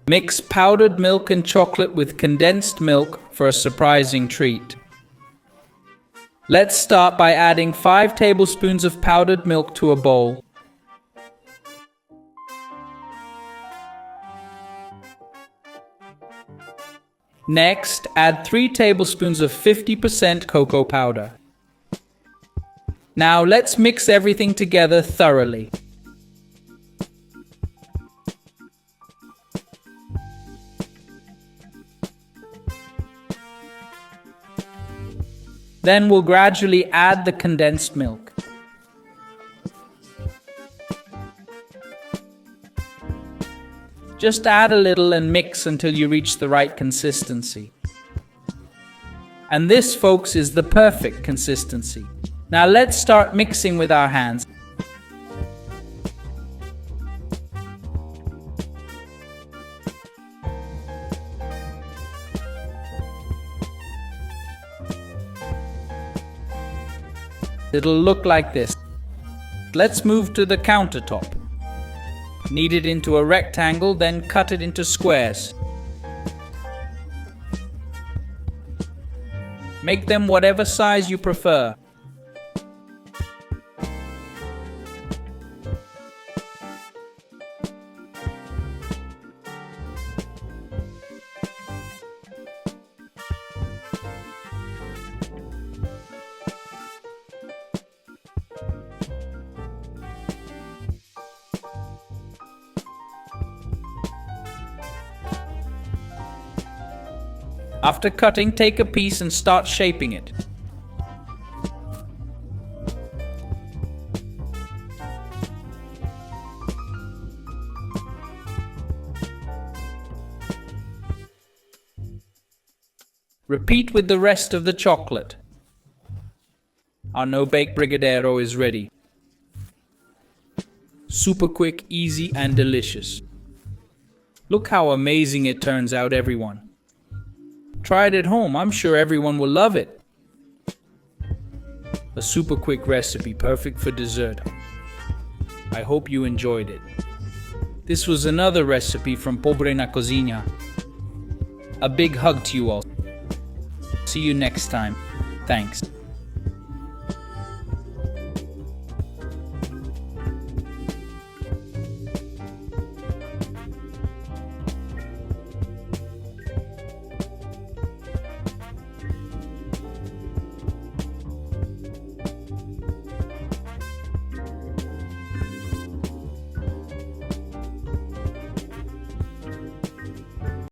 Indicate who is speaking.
Speaker 1: Mix powdered milk and chocolate with condensed milk for a surprising treat. Let's start by adding 5 tablespoons of powdered milk to a bowl. Next, add 3 tablespoons of 50% cocoa powder. Now let's mix everything together thoroughly. Then we'll gradually add the condensed milk. Just add a little and mix until you reach the right consistency. And this, folks, is the perfect consistency. Now let's start mixing with our hands. It'll look like this. Let's move to the countertop. Knead it into a rectangle, then cut it into squares. Make them whatever size you prefer. After cutting, take a piece and start shaping it. Repeat with the rest of the chocolate. Our no-bake brigadeiro is ready. Super quick, easy, and delicious. Look how amazing it turns out, everyone. Try it at home. I'm sure everyone will love it. A super quick recipe, perfect for dessert. I hope you enjoyed it. This was another recipe from Pobre na Cozinha. A big hug to you all. See you next time. Thanks.